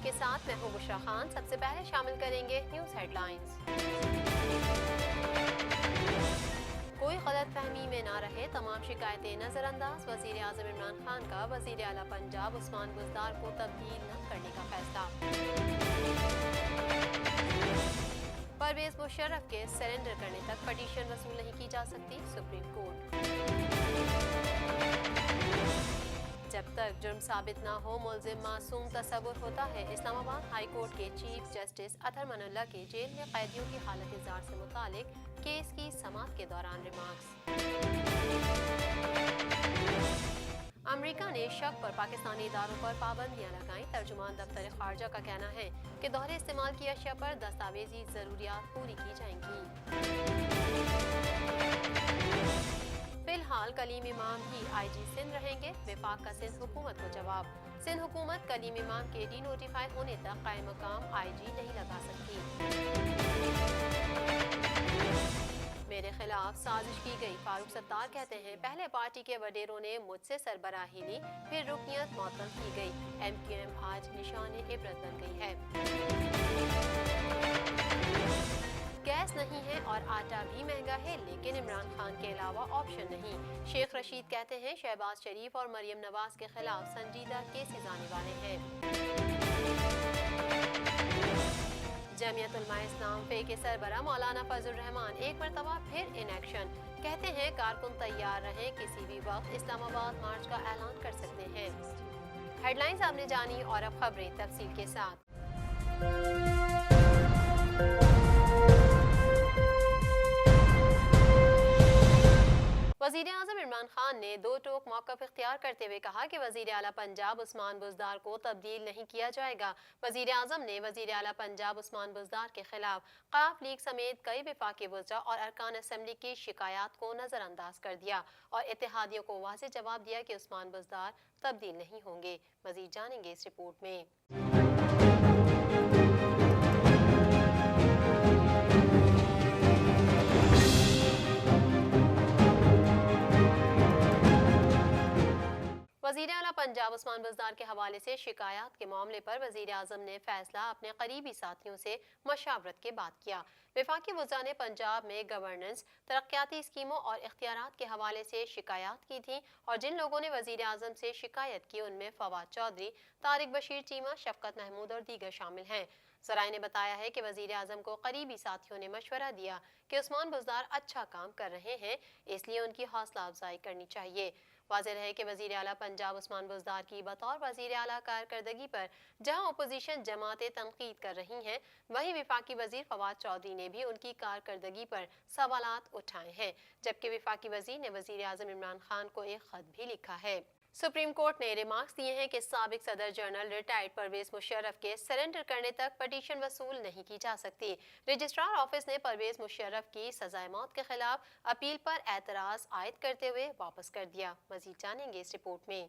के साथ मैं हूं बुशरा खान। सबसे पहले शामिल करेंगे न्यूज़ हेडलाइंस। कोई गलत फहमी में ना रहे, तमाम शिकायतें नजरअंदाज। वजीर आजम इमरान खान का वजीर आला पंजाब उस्मान बुज़दार को तब्दील न करने का फैसला। परवेज मुशर्रफ के सरेंडर करने तक पटिशन वसूल नहीं की जा सकती, सुप्रीम कोर्ट। जब तक जुर्म साबित ना हो मुलजिम मासूम तस्वुर होता है। इस्लामाबाद हाई कोर्ट के चीफ जस्टिस अतहर मनोल्लाह के जेल में कैदियों की हालत इज़्ज़ार से मुतालिक केस की समाअत के दौरान रिमार्क्स। अमेरिका ने शक पर पाकिस्तानी इदारों पर पाबंदियां लगाईं। तर्जुमान दफ्तर खारजा का कहना है कि दोहरे इस्तेमाल की अशिया पर दस्तावेजी जरूरियात पूरी की जाएंगी। फिलहाल कलीम इमाम ही IG सिंध रहेंगे, वफाक का सिंध हुकूमत को जवाब। सिंध हुकूमत कलीम इमाम के डी नोटिफाई होने तक कायम मकाम IG नहीं लगा सकती। मेरे खिलाफ साजिश की गई, फारूक सत्तार कहते हैं पहले पार्टी के वडेरों ने मुझसे सरबराही ली, फिर रुकनियत मुअत्तल की गई। MQM आज निशाने इबरत बन गई है। गैस नहीं है और आटा भी महंगा है, लेकिन इमरान खान के अलावा ऑप्शन नहीं। शेख रशीद कहते हैं शहबाज शरीफ और मरियम नवाज के खिलाफ संजीदा केसेस आने वाले हैं। जमीयत उलमा इस्लाम फे के सरबराह मौलाना फजल रहमान एक मरतबा फिर इन एक्शन, कहते हैं कारकुन तैयार रहें, किसी भी वक्त इस्लामाबाद मार्च का ऐलान कर सकते हैं। हेडलाइंस आपने जानी और अब खबरें तफसील के साथ। वज़ीर आज़म इमरान खान ने दो टोक मौक़िफ़ इख्तियार करते हुए कहा कि वज़ीर आला पंजाब उस्मान बुज़दार को तब्दील नहीं किया जाएगा। वज़ीर आज़म ने वज़ीर आला पंजाब उस्मान बुज़दार के खिलाफ क़ाफ लीग समेत कई वफाकी वज़रा और अरकान असम्बली की शिकायत को नज़रअंदाज कर दिया और इत्तेहादियों को वाज़ेह जवाब दिया कि उस्मान बुज़दार तब्दील नहीं होंगे। मज़ीद जानेंगे इस रिपोर्ट में। वज़ीर आला पंजाब उस्मान बुज़दार के हवाले से शिकायत के मामले पर वज़ीर आज़म ने फैसला अपने करीबी साथियों से मशावरत के बाद किया। वफाकी वज़रा ने पंजाब में गवर्नेंस, तरक्याती स्कीमों और इख्तियारात के हवाले से शिकायत की थी और जिन लोगों ने वज़ीर आज़म से शिकायत की उनमें फवाद चौधरी, तारिक बशीर चीमा, शफ़क़त महमूद और दीगर शामिल हैं। ज़राए ने बताया है कि वज़ीर आज़म को करीबी साथियों ने मशवरा दिया कि उस्मान बुज़दार अच्छा काम कर रहे हैं, इसलिए उनकी हौसला अफजाई करनी चाहिए। वाज़ेह है कि वज़ीर आला पंजाब उस्मान बुज़दार की बतौर वज़ीर आला कारकर्दगी पर जहां अपोजिशन जमातें तनकीद कर रही हैं, वहीं वफाकी वज़ीर फवाद चौधरी ने भी उनकी कारकर्दगी पर सवालात उठाए हैं, जबकि वफाकी वज़ीर ने वज़ीर आज़म इमरान खान को एक ख़त भी लिखा है। सुप्रीम कोर्ट ने रिमार्क्स दिए हैं कि साबिक सदर जनरल रिटायर्ड परवेज मुशर्रफ के सरेंडर करने तक पटिशन वसूल नहीं की जा सकती। रजिस्ट्रार ऑफिस ने परवेज मुशर्रफ की सजाए मौत के खिलाफ अपील पर एतराज़ आयद करते हुए वापस कर दिया। मज़ीद जानेंगे इस रिपोर्ट में।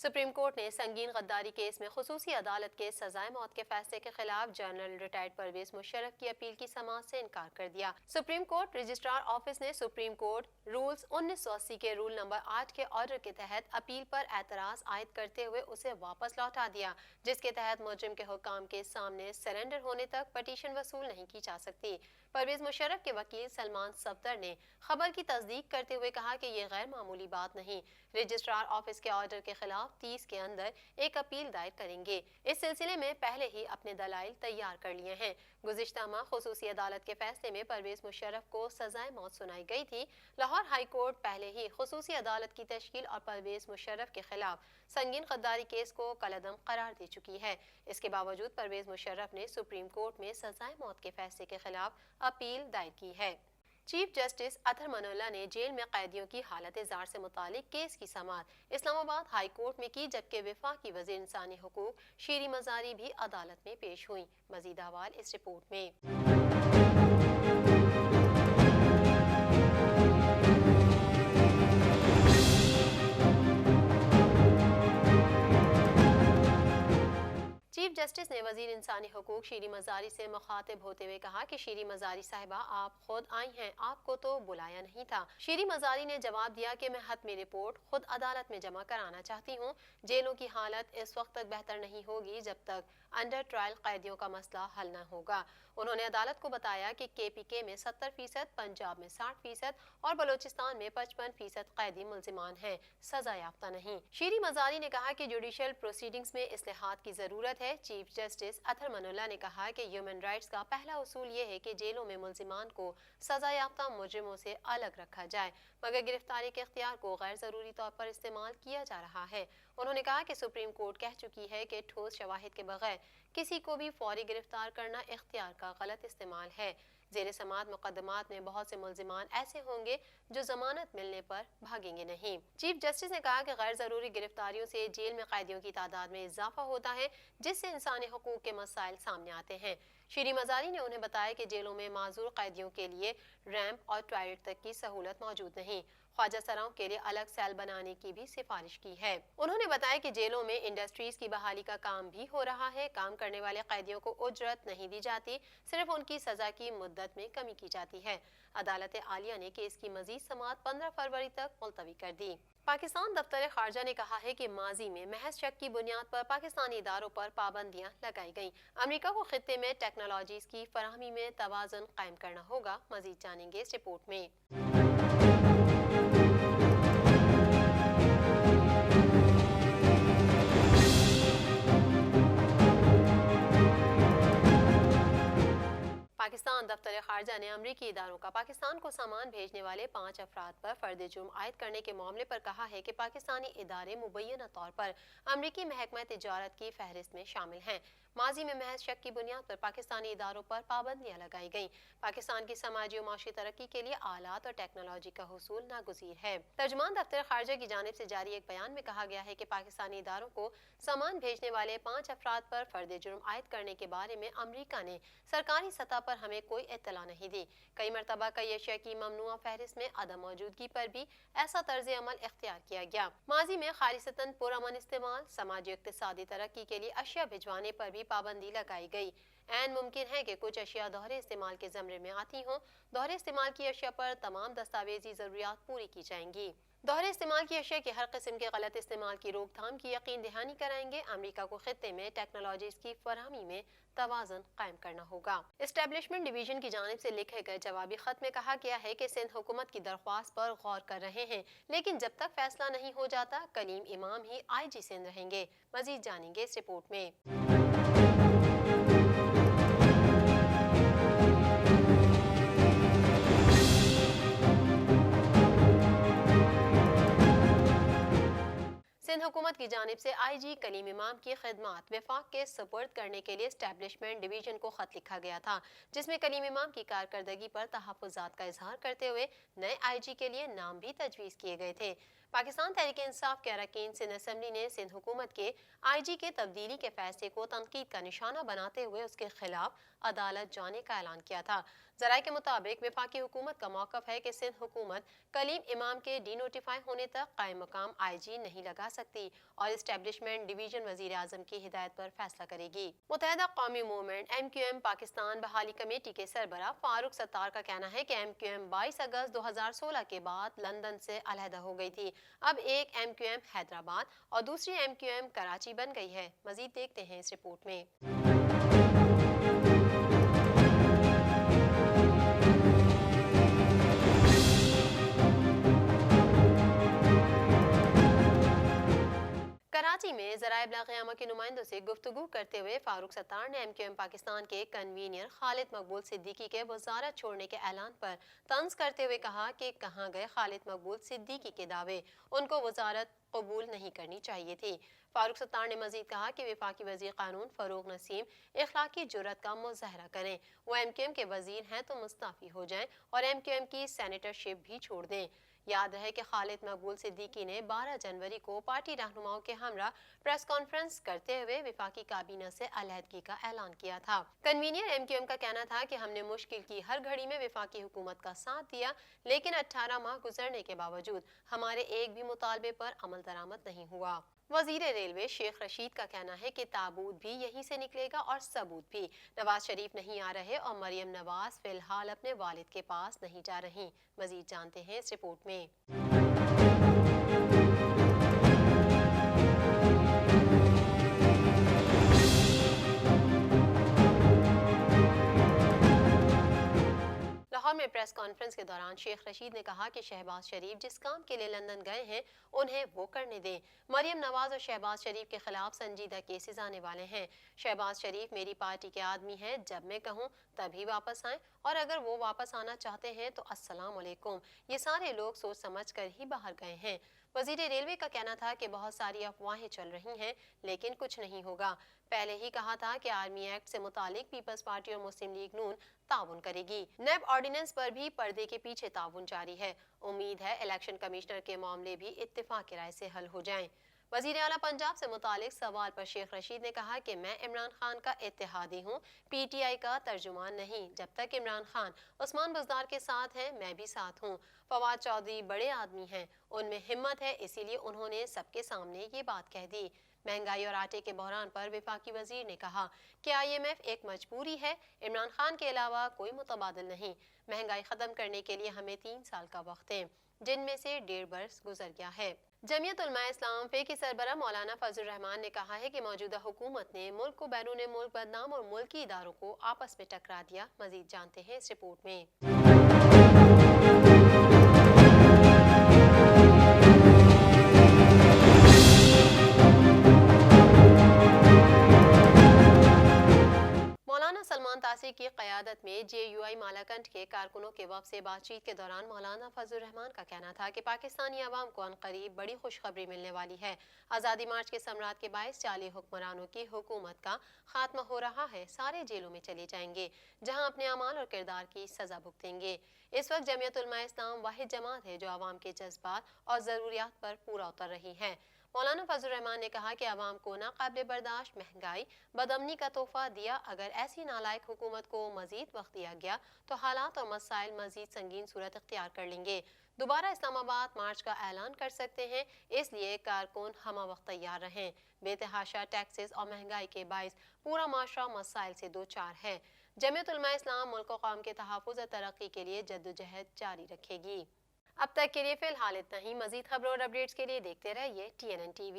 सुप्रीम कोर्ट ने संगीन गद्दारी केस में खुसूसी अदालत के सजाए मौत के फैसले के खिलाफ जनरल रिटायर्ड परवेज मुशर्रफ की अपील की समाअत से इनकार कर दिया। सुप्रीम कोर्ट रजिस्ट्रार ऑफिस ने सुप्रीम कोर्ट रूल्स 1980 के रूल नंबर 8 के ऑर्डर के तहत अपील पर एतराज आयद करते हुए उसे वापस लौटा दिया, जिसके तहत मुजरिम के हुक्काम के सामने सरेंडर होने तक पटिशन वसूल नहीं की जा सकती। परवेज मुशर्रफ के वकील सलमान सफदर ने खबर की तस्दीक करते हुए कहा कि ये गैर मामूली बात नहीं, रजिस्ट्रार ऑफिस के ऑर्डर के खिलाफ 30 के अंदर एक अपील दायर करेंगे। इस सिलसिले में पहले ही अपने दलाइल तैयार कर लिए हैं। गुज़िश्ता माह खुसूसी अदालत के फैसले में परवेज मुशर्रफ को सजाए मौत सुनाई गई थी। लाहौर हाई कोर्ट पहले ही खुसूसी अदालत की तश्कील और परवेज मुशर्रफ के खिलाफ संगीन गद्दारी केस को कलअदम करार दे चुकी है। इसके बावजूद परवेज मुशर्रफ ने सुप्रीम कोर्ट में सजाए मौत के फैसले के खिलाफ अपील दायर की है। चीफ जस्टिस अतहर मनोल्लाह ने जेल में कैदियों की हालत इज़्ज़ार से मुतालिक केस की समाअत इस्लामाबाद हाई कोर्ट में की, जबकि वफाकी वज़ीर इंसानी हुकूक शीरी मज़ारी भी अदालत में पेश हुई। मज़ीद अहवाल इस रिपोर्ट में। चीफ جسٹس نے وزیر انسانی حقوق شیریں مزاری سے مخاطب ہوتے ہوئے کہا کہ شیریں مزاری صاحبہ آپ خود آئی ہیں، آپ کو تو بلایا نہیں تھا۔ شیریں مزاری نے جواب دیا کہ میں حتمی رپورٹ خود عدالت میں جمع کرانا چاہتی ہوں۔ جیلوں کی حالت اس وقت تک بہتر نہیں ہوگی جب تک انڈر ٹرائل قیدیوں کا مسئلہ حل نہ ہوگا۔ انہوں نے عدالت کو بتایا کہ KPK میں 70%، پنجاب میں 60% اور بلوچستان میں 55% قیدی ملزمان ہیں، سزا یافتہ نہیں۔ شیریں مزاری نے کہا کہ جوڈیشل پروسیڈنگز میں اصلاحات کی ضرورت ہے۔ چیف جسٹس اطہر من اللہ نے کہا کہ ہیومن رائٹس کا پہلا اصول یہ ہے کہ جیلوں میں ملزمان کو سزا یافتہ مجرموں سے الگ رکھا جائے، مگر گرفتاری کے اختیار کو غیر ضروری طور پر استعمال کیا جا رہا ہے۔ انہوں نے کہا کہ سپریم کورٹ کہہ چکی ہے کہ ٹھوس شواہد کے بغیر کسی کو بھی فوری گرفتار کرنا اختیار کا غلط استعمال ہے۔ زیر سماعت مقدمات میں بہت سے ملزمان ایسے ہوں گے جو ضمانت ملنے پر بھاگیں گے نہیں۔ چیف جسٹس نے کہا کہ غیر ضروری گرفتاریوں سے جیل میں قیدیوں کی تعداد میں اضافہ ہوتا ہے، جس سے انسانی حقوق کے مسائل سامنے آتے ہیں۔ شیریں مزاری نے انہیں بتایا کہ جیلوں میں معذور قیدیوں کے لیے ریمپ اور ٹوائلٹ تک کی سہولت موجود نہیں۔ خواجہ سراؤں کے لیے الگ سیل بنانے کی بھی سفارش کی ہے۔ انہوں نے بتایا کہ جیلوں میں انڈسٹریز کی بحالی کا کام بھی ہو رہا ہے۔ کام کرنے والے قیدیوں کو اجرت نہیں دی جاتی، صرف ان کی سزا کی مدت میں کمی کی جاتی ہے۔ عدالت عالیہ نے کیس کی مزید سماعت 15 فروری تک ملتوی کر دی۔ پاکستان دفتر خارجہ نے کہا ہے کہ ماضی میں محض شک کی بنیاد پر پاکستانی اداروں پر پابندیاں لگائی گئیں۔ امریکہ کو خطے میں ٹیکنالوجیز کی فراہمی میں توازن قائم کرنا ہوگا۔ مزید جانیں گے اس رپورٹ میں۔ پاکستان دفتر خارجہ نے امریکی اداروں کا پاکستان کو سامان بھیجنے والے 5 افراد پر فرد جرم عائد کرنے کے معاملے پر کہا ہے کہ پاکستانی ادارے مبینہ طور پر امریکی محکمہ تجارت کی فہرست میں شامل ہیں۔ ماضی میں محض شک کی بنیاد پر پاکستانی اداروں پر پابندیاں لگائی گئیں۔ پاکستان کی سماجی و معاشی ترقی کے لیے آلات اور ٹیکنالوجی کا حصول ناگزیر ہے۔ ترجمان دفتر خارجہ کی جانب سے جاری ایک بیان میں کہا گیا ہے کہ پاکستانی اداروں کو سامان بھیجنے والے 5 افراد پر فرد جرم عائد کرنے کے بارے میں امریکہ نے سرکاری سطح پر ہمیں کوئی اطلاع نہیں دی۔ کئی مرتبہ کئی اشیاء کی ممنوعہ فہرست میں عدم موجودگی پر بھی ایسا طرز عمل اختیار کیا گیا۔ ماضی میں خالصتاً پرامن استعمال، سماجی اقتصادی ترقی کے لیے اشیاء بھجوانے پر بھی پابندی لگائی گئی۔ عین ممکن ہے کہ کچھ اشیاء دوہرے استعمال کے زمرے میں آتی ہوں۔ دوہرے استعمال کی اشیاء پر تمام دستاویزی ضروریات پوری کی جائیں گی۔ دوہرے استعمال کی اشیاء کے ہر قسم کے غلط استعمال کی روک تھام کی یقین دہانی کرائیں گے۔ امریکہ کو خطے میں ٹیکنالوجیز کی فراہمی میں توازن قائم کرنا ہوگا۔ اسٹیبلشمنٹ ڈویژن کی جانب سے لکھے گئے جوابی خط میں کہا گیا ہے کہ سندھ حکومت کی درخواست پر غور کر رہے ہیں، لیکن جب تک فیصلہ نہیں ہو جاتا کلیم امام ہی IG سندھ رہیں گے۔ مزید جانیں گے اس رپورٹ میں۔ سندھ حکومت کی جانب سے IG کلیم امام کی خدمات وفاق کے سپرد کرنے کے لیے اسٹیبلشمنٹ ڈویژن کو خط لکھا گیا تھا، جس میں کلیم امام کی کارکردگی پر تحفظات کا اظہار کرتے ہوئے نئے IG کے لیے نام بھی تجویز کیے گئے تھے۔ پاکستان تحریک انصاف کے اراکین سندھ اسمبلی نے سندھ حکومت کے IG کے تبدیلی کے فیصلے کو تنقید کا نشانہ بناتے ہوئے اس کے خلاف عدالت جانے کا اعلان کیا تھا۔ ذرائع کے مطابق وفاقی حکومت کا موقف ہے کہ سندھ حکومت کلیم امام کے ڈی نوٹیفائی ہونے تک قائم مقام IG نہیں لگا سکتی اور اسٹیبلشمنٹ ڈویژن وزیر اعظم کی ہدایت پر فیصلہ کرے گی۔ متحدہ قومی موومنٹ MQM پاکستان بحالی کمیٹی کے سربراہ فاروق ستار کا کہنا ہے کہ MQM 22 اگست 2016 کے بعد لندن سے علیحدہ ہو گئی تھی۔ اب ایک MQM حیدرآباد اور دوسری MQM کراچی بن گئی ہے۔ مزید دیکھتے ہیں اس رپورٹ میں۔ کراچی میں ذرائع ابلاغ عامہ کے نمائندوں سے گفتگو کرتے ہوئے فاروق ستار نے MQM پاکستان کے کنوینر خالد مقبول صدیقی کے وزارت چھوڑنے کے اعلان پر طنز کرتے ہوئے کہا کہ کہاں گئے خالد مقبول صدیقی کے دعوے، ان کو وزارت قبول نہیں کرنی چاہیے تھی۔ فاروق ستار نے مزید کہا کہ وفاقی وزیر قانون فروغ نسیم اخلاقی جرات کا مظاہرہ کریں، وہ MQM کے وزیر ہیں تو مستعفی ہو جائیں اور MQM کی سینیٹر شپ بھی چھوڑ دیں۔ یاد رہے کہ خالد مقبول صدیقی نے 12 جنوری کو پارٹی رہنماؤں کے ہمراہ پریس کانفرنس کرتے ہوئے وفاقی کابینہ سے علیحدگی کا اعلان کیا تھا۔ کنوینر MQM کا کہنا تھا کہ ہم نے مشکل کی ہر گھڑی میں وفاقی حکومت کا ساتھ دیا، لیکن 18 ماہ گزرنے کے باوجود ہمارے ایک بھی مطالبے پر عمل درآمد نہیں ہوا۔ वजीर रेलवे शेख रशीद का कहना है कि ताबूत भी यहीं से निकलेगा और सबूत भी। नवाज शरीफ नहीं आ रहे और मरियम नवाज फिलहाल अपने वालिद के पास नहीं जा रही। मजीद जानते हैं इस रिपोर्ट में। लाहौर में प्रेस कॉन्फ्रेंस के दौरान शेख रशीद ने कहा कि शहबाज शरीफ जिस काम के लिए लंदन गए हैं उन्हें वो करने दें। मरियम नवाज और शहबाज शरीफ के खिलाफ संजीदा केसेस आने वाले हैं। शहबाज शरीफ मेरी पार्टी के आदमी हैं, जब मैं कहूँ तभी वापस आएं, और अगर वो वापस आना चाहते हैं तो अस्सलाम वालेकुम। ये सारे लोग सोच समझ कर ही बाहर गए हैं। वजीर रेलवे का कहना था कि बहुत सारी अफवाहें चल रही हैं लेकिन कुछ नहीं होगा। पहले ही कहा था कि आर्मी एक्ट से मुतालिक पीपल्स पार्टी और मुस्लिम लीग नून ताउन करेगी। नैब ऑर्डिनेंस पर भी पर्दे के पीछे ताउन जारी है। उम्मीद है इलेक्शन कमिश्नर के मामले भी इत्तेफाक की राय से हल हो जाएं। वजीर आला पंजाब से मुतालिक सवाल पर शेख रशीद ने कहा कि मैं इमरान खान का इत्तेहादी हूँ, PTI का तर्जुमान नहीं। जब तक इमरान खान उस्मान बुज़दार के साथ हैं मैं भी साथ हूँ। फवाद चौधरी बड़े आदमी हैं, उनमें हिम्मत है, इसीलिए उन्होंने सबके सामने ये बात कह दी। महंगाई और आटे के बहरान पर वफाकी वजीर ने कहा कि IMF एक मजबूरी है, इमरान खान के अलावा कोई मुतबादिल नहीं। महंगाई खत्म करने के लिए हमें 3 साल का वक्त है, जिनमें से 1.5 बरस गुजर गया है। जमीयत उलमा इस्लाम फे की सरबराह मौलाना फजल रहमान ने कहा है कि मौजूदा हुकूमत ने मुल्क को बैरून मुल्क बदनाम और मुल्की इदारों को आपस में टकरा दिया। मजीद जानते हैं इस रिपोर्ट में। मौलाना सलमान तासी की क़यादत में JUI मालाकंड के कारकुनों के वफ़द से बातचीत के दौरान मौलाना फजल रहमान का कहना था कि पाकिस्तानी अवाम को अनकरीब बड़ी खुशखबरी मिलने वाली है। आज़ादी मार्च के सम्राट के बायस जाली हुक्मरानों की हुकूमत का खात्मा हो रहा है। सारे जेलों में चले जाएंगे जहां अपने अमाल और किरदार की सज़ा भुगतेंगे। इस वक्त जमीयत उलमा इस्लाम वाहिद जमात है जो अवाम के जज्बात और ज़रूरियात पर पूरा उतर रही है। मौलाना फजल रहमान ने कहा कि अवाम को नाकाबिल बर्दाश्त महंगाई बदअमनी का तोहफा दिया। अगर ऐसी नालायक हुकूमत को मजीद वक्त दिया गया तो हालात और मसाइल मजीद संगीन सूरत इख्तियार कर लेंगे। दोबारा इस्लामाबाद मार्च का ऐलान कर सकते हैं, इसलिए कारकुन हमा वक्त तैयार रहें। बेतहाशा टैक्सेस और महंगाई के बायस पूरा माशरा मसाइल से दो चार है। जमीयत उलमा इस्लाम मुल्क और कौम के तहफ़्फ़ुज़ और तरक्की के लिए जद्दोजहद जारी रखेगी। अब तक के लिए फिलहाल इतना ही। मजीद खबरों और अपडेट्स के लिए देखते रहिए TNN TV।